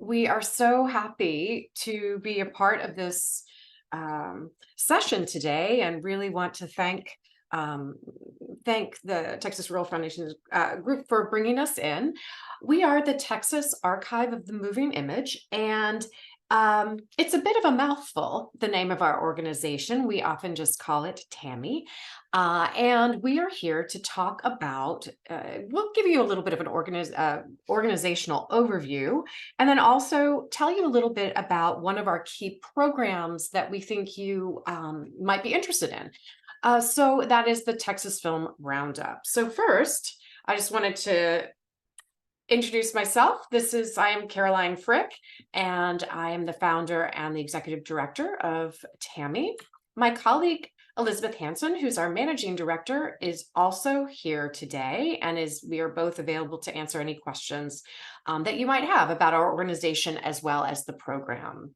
We are so happy to be a part of this session today, and really want to um, thank the Texas Rural Foundation group for bringing us in. We are the Texas Archive of the Moving Image, and it's a bit of a mouthful, the name of our organization. We often just call it TAMI. And we are here to talk about, we'll give you a little bit of an organizational overview, and then also tell you a little bit about one of our key programs that we think you might be interested in. So that is the Texas Film Roundup. So first, I just wanted to introduce myself. I am Caroline Frick, and I am the founder and the executive director of TAMI. My colleague Elizabeth Hanson, who's our managing director, is also here today, and we are both available to answer any questions that you might have about our organization as well as the program.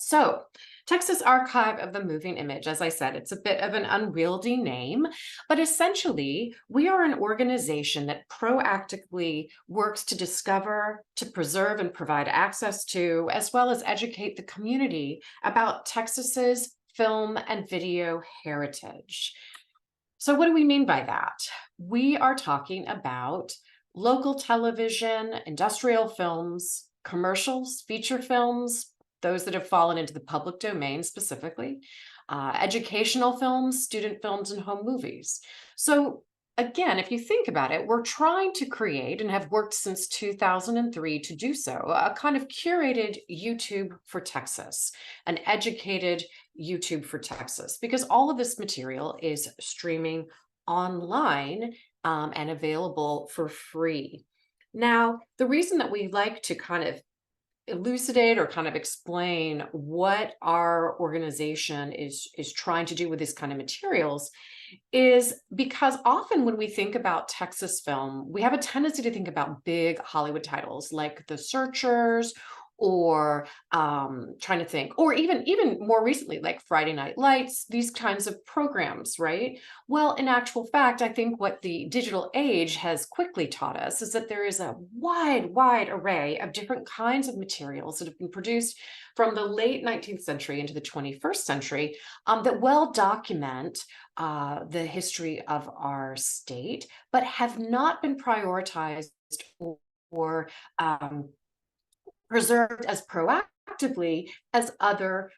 So, Texas Archive of the Moving Image, as I said, it's a bit of an unwieldy name, but essentially, we are an organization that proactively works to discover, to preserve, and provide access to, as well as educate the community about Texas's film and video heritage. So, what do we mean by that? We are talking about local television, industrial films, commercials, feature films, those that have fallen into the public domain specifically, educational films, student films, and home movies. So, again, if you think about it, we're trying to create and have worked since 2003 to do so, a kind of curated YouTube for Texas, an educated YouTube for Texas, because all of this material is streaming online and available for free. Now, the reason that we like to kind of elucidate or kind of explain what our organization is trying to do with this kind of materials is because often when we think about Texas film, we have a tendency to think about big Hollywood titles like The Searchers, or trying to think, or even more recently, like Friday Night Lights, these kinds of programs, right? Well, in actual fact, I think what the digital age has quickly taught us is that there is a wide array of different kinds of materials that have been produced from the late 19th century into the 21st century, that well document the history of our state, but have not been prioritized or preserved as proactively as other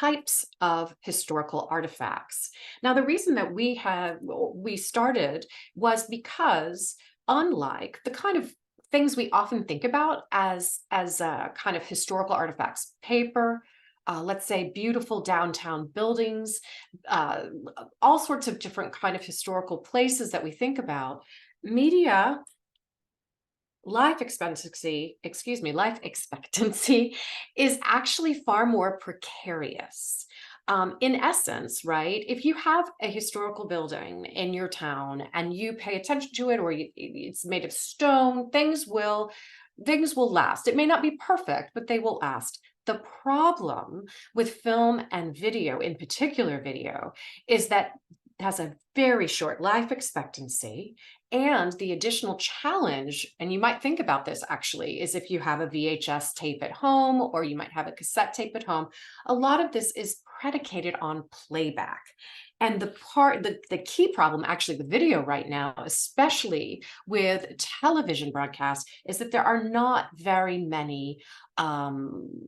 types of historical artifacts. Now, the reason that we started was because, unlike the kind of things we often think about as kind of historical artifacts, paper, let's say beautiful downtown buildings, uh, all sorts of different kind of historical places that we think about, media life expectancy is actually far more precarious. In essence, right, if you have a historical building in your town and you pay attention to it, or it's made of stone, things will last. It may not be perfect, but they will last. The problem with film and video, in particular video, is that it has a very short life expectancy. And the additional challenge, and you might think about this actually, is if you have a VHS tape at home, or you might have a cassette tape at home, a lot of this is predicated on playback. And the key problem actually with video right now, especially with television broadcasts, is that there are not very many um,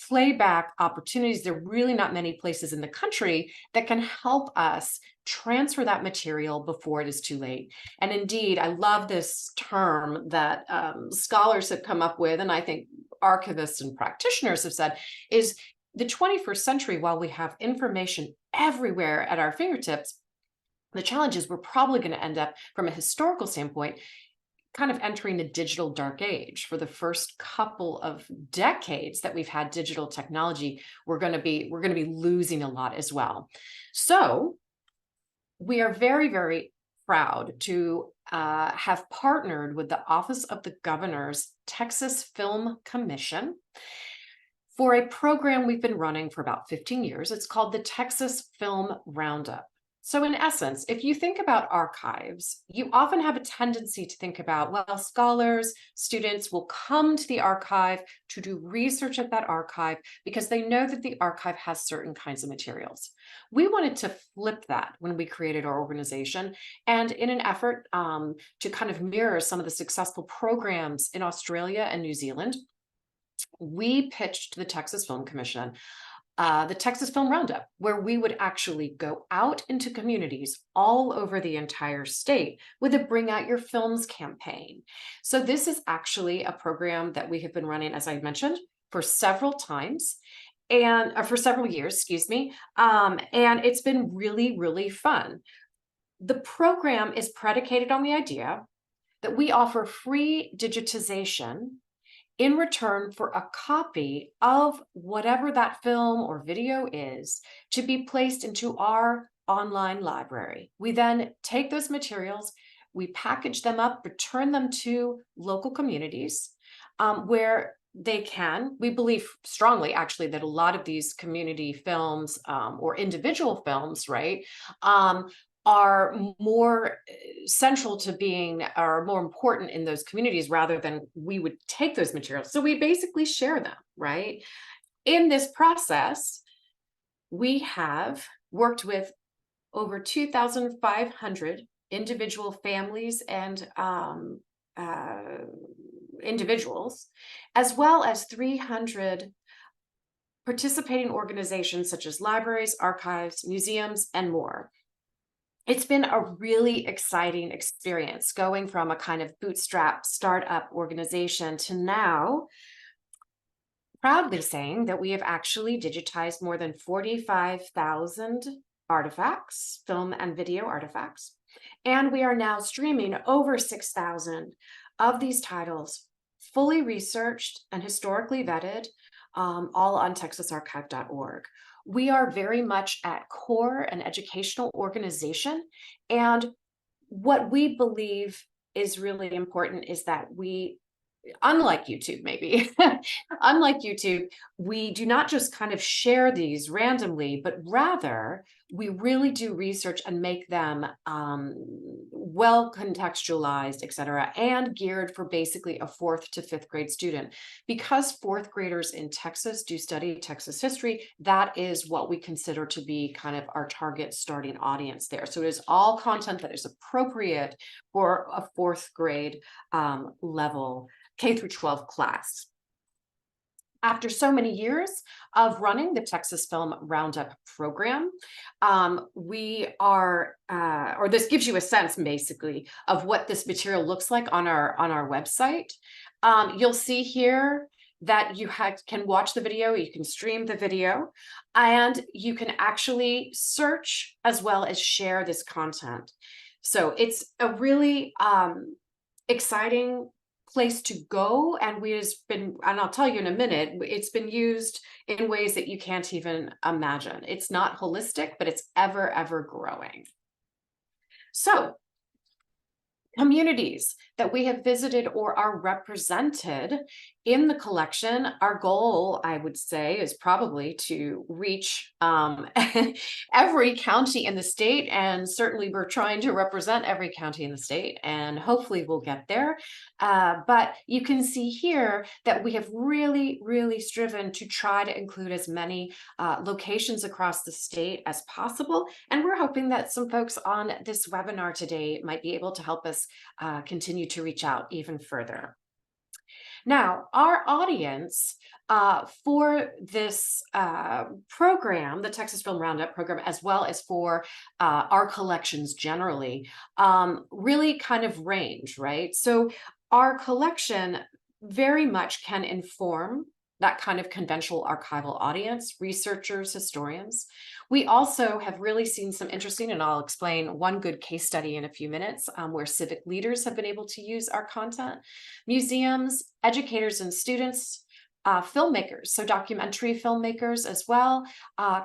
playback opportunities. There are really not many places in the country that can help us transfer that material before it is too late. And indeed, I love this term that scholars have come up with, and I think archivists and practitioners have said, is the 21st century, while we have information everywhere at our fingertips, the challenge is we're probably going to end up, from a historical standpoint, kind of entering the digital dark age. For the first couple of decades that we've had digital technology, we're going to be losing a lot as well. So we are very proud to have partnered with the Office of the Governor's Texas Film Commission for a program we've been running for about 15 years. It's called the Texas Film Roundup. So, in essence, if you think about archives, you often have a tendency to think about, well, scholars, students will come to the archive to do research at that archive because they know that the archive has certain kinds of materials. We wanted to flip that when we created our organization, and in an effort to kind of mirror some of the successful programs in Australia and New Zealand, we pitched to the Texas Film Commission the Texas Film Roundup, where we would actually go out into communities all over the entire state with a Bring Out Your Films campaign. So, this is actually a program that we have been running, as I mentioned, for several times and for several years, excuse me. And it's been really, really fun. The program is predicated on the idea that we offer free digitization in return for a copy of whatever that film or video is to be placed into our online library. We then take those materials, we package them up, return them to local communities where they can. We believe strongly, actually, that a lot of these community films or individual films, right, are more central to being or more important in those communities rather than we would take those materials. So we basically share them, right? In this process, we have worked with over 2,500 individual families and individuals, as well as 300 participating organizations such as libraries, archives, museums, and more. It's been a really exciting experience going from a kind of bootstrap startup organization to now proudly saying that we have actually digitized more than 45,000 artifacts, film and video artifacts. And we are now streaming over 6,000 of these titles, fully researched and historically vetted, all on texasarchive.org. We are very much at core an educational organization. And what we believe is really important is that we, unlike YouTube, maybe, unlike YouTube, we do not just kind of share these randomly, but rather we really do research and make them well contextualized, et cetera, and geared for basically a fourth to fifth grade student. Because fourth graders in Texas do study Texas history, that is what we consider to be kind of our target starting audience there. So it is all content that is appropriate for a fourth grade level K through 12 class. After so many years of running the Texas Film Roundup program, we are, or this gives you a sense basically of what this material looks like on our website. You'll see here that you can watch the video, you can stream the video, and you can actually search as well as share this content. So it's a really exciting place to go, and I'll tell you in a minute, it's been used in ways that you can't even imagine. It's not holistic, but it's ever growing. So communities that we have visited or are represented in the collection, our goal, I would say, is probably to reach every county in the state, and certainly we're trying to represent every county in the state, and hopefully we'll get there. But you can see here that we have really striven to try to include as many locations across the state as possible, and we're hoping that some folks on this webinar today might be able to help us continue to reach out even further. Now, our audience for this program, the Texas Film Roundup program, as well as for our collections generally, really kind of range, right? So our collection very much can inform that kind of conventional archival audience, researchers, historians. We also have really seen some interesting, and I'll explain one good case study in a few minutes, where civic leaders have been able to use our content. Museums, educators and students, filmmakers, so documentary filmmakers as well,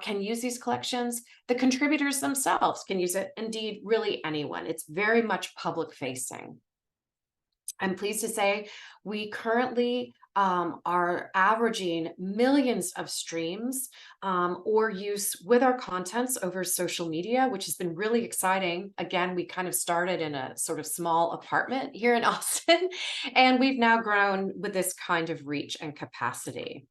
can use these collections. The contributors themselves can use it. Indeed, really anyone. It's very much public facing. I'm pleased to say we currently are averaging millions of streams or use with our contents over social media, which has been really exciting. Again, we kind of started in a sort of small apartment here in Austin, and we've now grown with this kind of reach and capacity.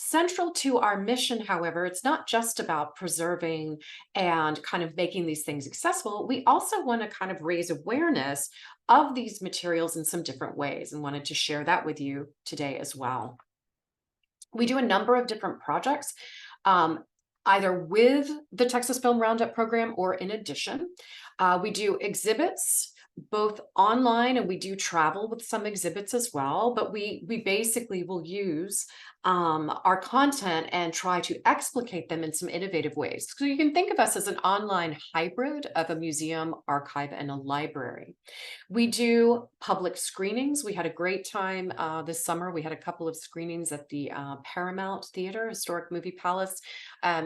Central to our mission, however, it's not just about preserving and kind of making these things accessible. We also want to kind of raise awareness of these materials in some different ways and wanted to share that with you today as well. We do a number of different projects, um, either with the Texas Film Roundup program or in addition. We do exhibits both online, and we do travel with some exhibits as well, but we basically will use our content and try to explicate them in some innovative ways. So you can think of us as an online hybrid of a museum, archive, and a library. We do public screenings. We had a great time this summer. We had a couple of screenings at the Paramount Theater, Historic Movie Palace,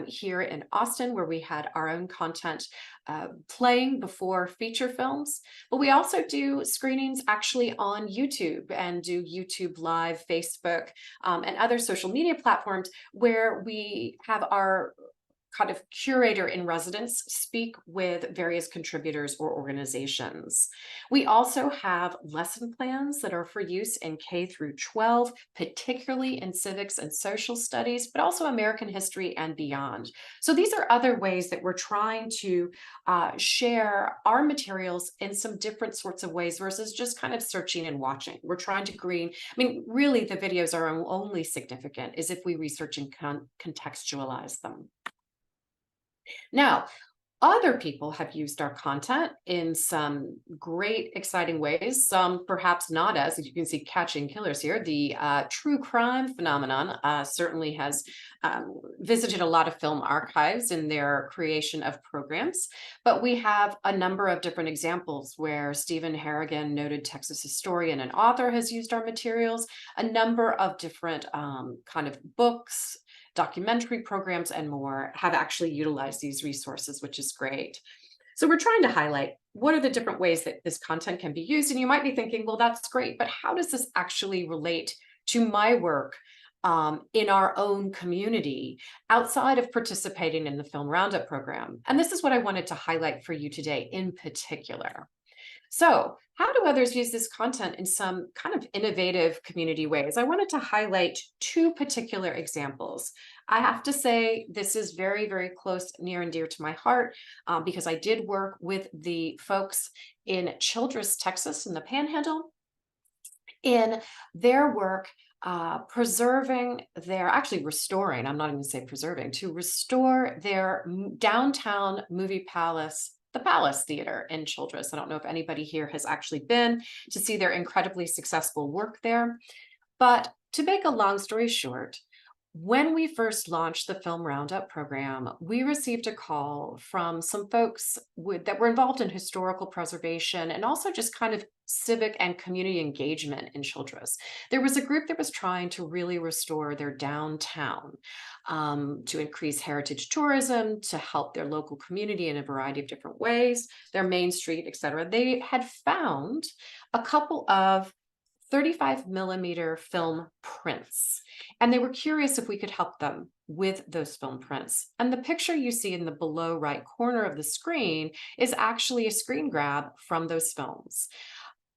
here in Austin, where we had our own content playing before feature films. But we also do screenings actually on YouTube and do YouTube Live, Facebook, and other social media platforms where we have our kind of curator in residence speak with various contributors or organizations. We also have lesson plans that are for use in K through 12, particularly in civics and social studies, but also American history and beyond. So these are other ways that we're trying to share our materials in some different sorts of ways versus just kind of searching and watching. We're trying to green, I mean, really the videos are only significant is if we research and contextualize them. Now, other people have used our content in some great, exciting ways, some perhaps not as you can see, catching killers here. The true crime phenomenon certainly has visited a lot of film archives in their creation of programs, but we have a number of different examples where Stephen Harrigan, noted Texas historian and author, has used our materials, a number of different kind of books, documentary programs, and more have actually utilized these resources, which is great. So we're trying to highlight what are the different ways that this content can be used. And you might be thinking, well, that's great, but how does this actually relate to my work in our own community outside of participating in the Film Roundup program? And this is what I wanted to highlight for you today in particular. So, how do others use this content in some kind of innovative community ways? I wanted to highlight two particular examples. I have to say, this is very, very close, near and dear to my heart because I did work with the folks in Childress, Texas, in the Panhandle, in their work preserving their, actually restoring, I'm not even say preserving, to restore their downtown movie palace, the Palace Theater in Childress. I don't know if anybody here has actually been to see their incredibly successful work there. But to make a long story short, when we first launched the Film Roundup program, we received a call from some folks that were involved in historical preservation and also just kind of civic and community engagement in Childress. There was a group that was trying to really restore their downtown to increase heritage tourism, to help their local community in a variety of different ways, their main street, et cetera. They had found a couple of 35 millimeter film prints. And they were curious if we could help them with those film prints. And the picture you see in the below right corner of the screen is actually a screen grab from those films.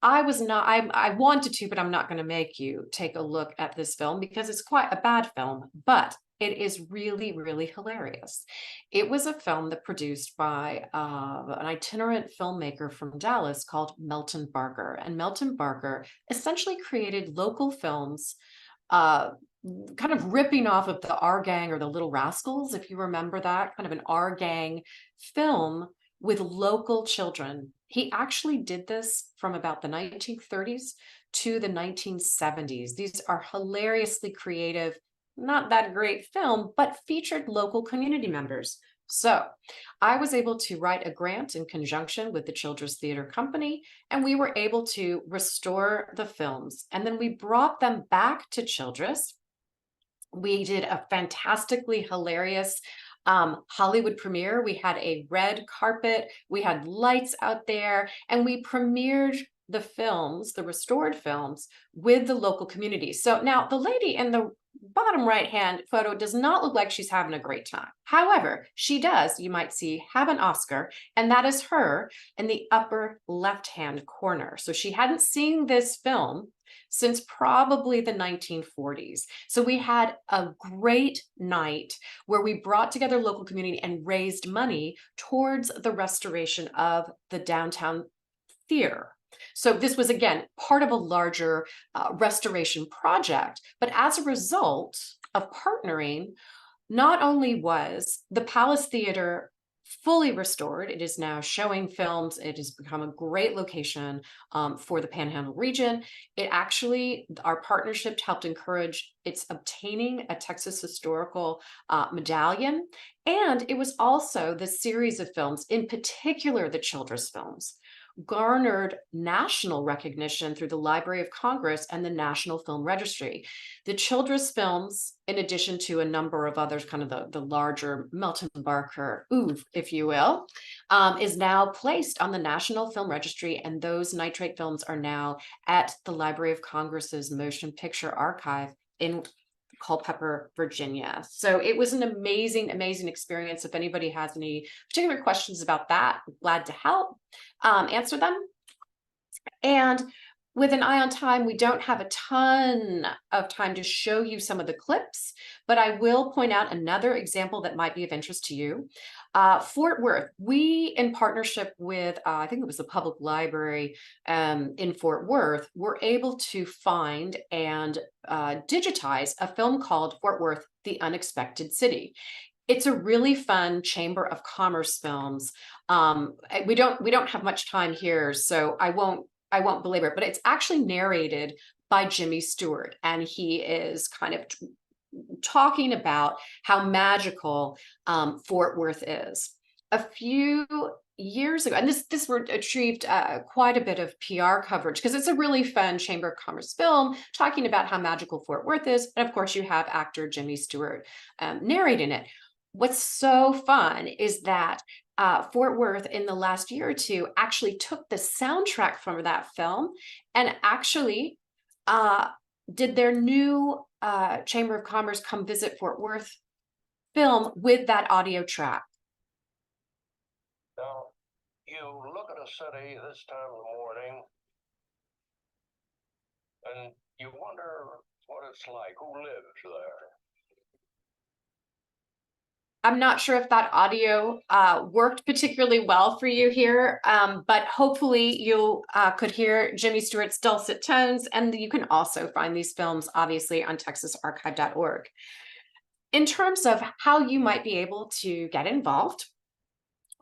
I wanted to, but I'm not going to make you take a look at this film because it's quite a bad film, but it is really, really hilarious. It was a film that produced by an itinerant filmmaker from Dallas called Melton Barker. And Melton Barker essentially created local films, uh, kind of ripping off of the Our Gang or the Little Rascals, if you remember that, kind of an Our Gang film with local children. He actually did this from about the 1930s to the 1970s. These are hilariously creative, not that great film, but featured local community members. So I was able to write a grant in conjunction with the Children's Theater Company, and we were able to restore the films. And then we brought them back to Childress. We did a fantastically hilarious Hollywood premiere. We had a red carpet, we had lights out there, and we premiered the films, the restored films, with the local community. So now the lady in the bottom right hand photo does not look like she's having a great time. However, she does, you might see, have an Oscar, and that is her in the upper left hand corner. So she hadn't seen this film since probably the 1940s. So we had a great night where we brought together local community and raised money towards the restoration of the downtown theater. So this was, again, part of a larger restoration project. But as a result of partnering, not only was the Palace Theater fully restored, it is now showing films. It has become a great location for the Panhandle region. It actually, our partnership helped encourage its obtaining a Texas Historical Medallion. And it was also the series of films, in particular the children's films, garnered national recognition through the Library of Congress and the National Film Registry. The children's films, in addition to a number of others, kind of the larger Melton Barker oeuvre, if you will, is now placed on the National Film Registry, and those nitrate films are now at the Library of Congress's Motion Picture Archive in Culpeper, Virginia. So it was an amazing, amazing experience. If anybody has any particular questions about that, I'm glad to help answer them. And with an eye on time, we don't have a ton of time to show you some of the clips, but I will point out another example that might be of interest to you. Fort Worth, we, in partnership with, I think it was the public library in Fort Worth, were able to find and digitize a film called Fort Worth, The Unexpected City. It's a really fun Chamber of Commerce films. We don't have much time here, so I won't belabor it, but it's actually narrated by Jimmy Stewart, and he is kind of talking about how magical Fort Worth is. A few years ago, and this achieved quite a bit of PR coverage because it's a really fun Chamber of Commerce film talking about how magical Fort Worth is. And of course, you have actor Jimmy Stewart narrating it. What's so fun is that Fort Worth in the last year or two actually took the soundtrack from that film and actually did their new Chamber of Commerce Come Visit Fort Worth film with that audio track. Now, you look at a city this time of the morning and you wonder what it's like, who lives there. I'm not sure if that audio worked particularly well for you here, but hopefully you could hear Jimmy Stewart's dulcet tones, and you can also find these films, obviously, on texasarchive.org. In terms of how you might be able to get involved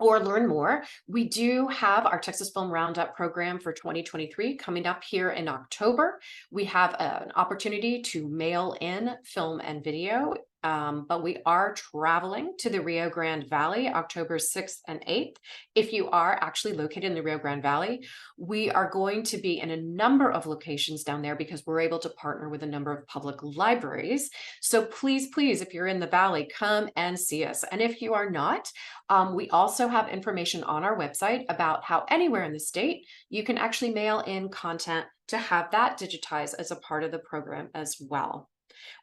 or learn more, we do have our Texas Film Roundup program for 2023 coming up here in October. We have an opportunity to mail in film and video, but we are traveling to the Rio Grande Valley October 6th and 8th. If you are actually located in the Rio Grande Valley, we are going to be in a number of locations down there because we're able to partner with a number of public libraries. So please, please, if you're in the Valley, come and see us. And if you are not, we also have information on our website about how anywhere in the state you can actually mail in content to have that digitized as a part of the program as well.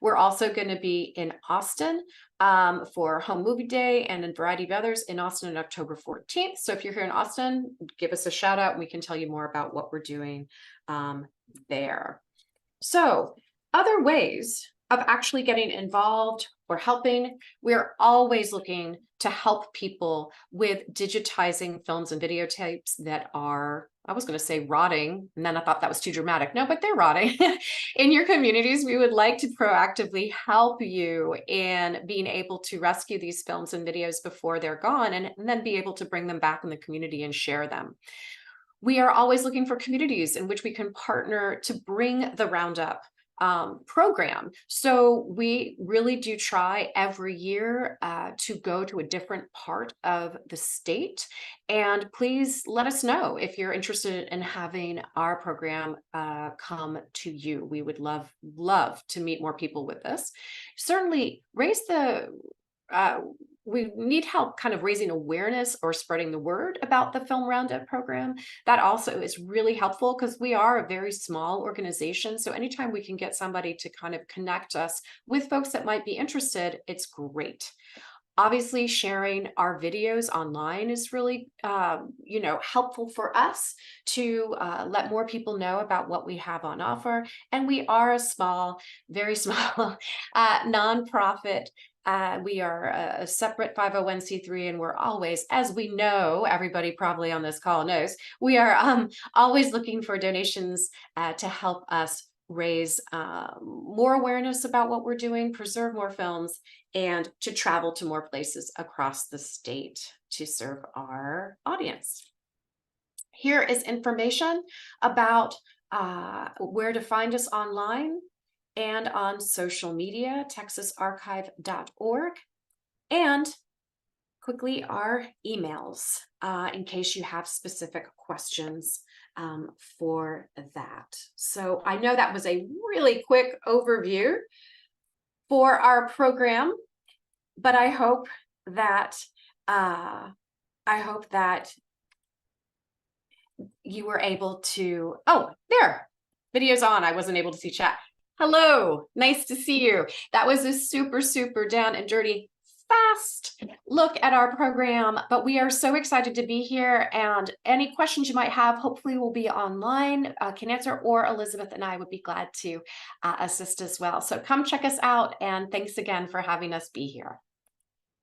We're also going to be in Austin for Home Movie Day and a variety of others in Austin on October 14th. So if you're here in Austin, give us a shout out and we can tell you more about what we're doing there. So other ways of actually getting involved or helping, we're always looking to help people with digitizing films and videotapes that are, I was going to say rotting, and then I thought that was too dramatic. No, but they're rotting in your communities. We would like to proactively help you in being able to rescue these films and videos before they're gone, and then be able to bring them back in the community and share them. We are always looking for communities in which we can partner to bring the Roundup program. So we really do try every year to go to a different part of the state. And please let us know if you're interested in having our program come to you. We would love to meet more people with this. Certainly raise the uh, we need help kind of raising awareness or spreading the word about the Film Roundup program. That also is really helpful because we are a very small organization. So anytime we can get somebody to kind of connect us with folks that might be interested, it's great. Obviously, sharing our videos online is really, helpful for us to let more people know about what we have on offer. And we are a small, very small nonprofit. We are a separate 501(c)(3), and we're always, as we know, everybody probably on this call knows, we are always looking for donations to help us raise more awareness about what we're doing, preserve more films, and to travel to more places across the state to serve our audience. Here is information about where to find us online and on social media, texasarchive.org, and quickly our emails in case you have specific questions for that. So I know that was a really quick overview for our program, but that uh, I hope that you were able to. Oh, there, video's on. I wasn't able to see chat. Hello, nice to see you. That was a super, super down and dirty, fast look at our program, but we are so excited to be here. And any questions you might have, hopefully will be online, can answer, or Elizabeth and I would be glad to assist as well. So come check us out, and thanks again for having us be here.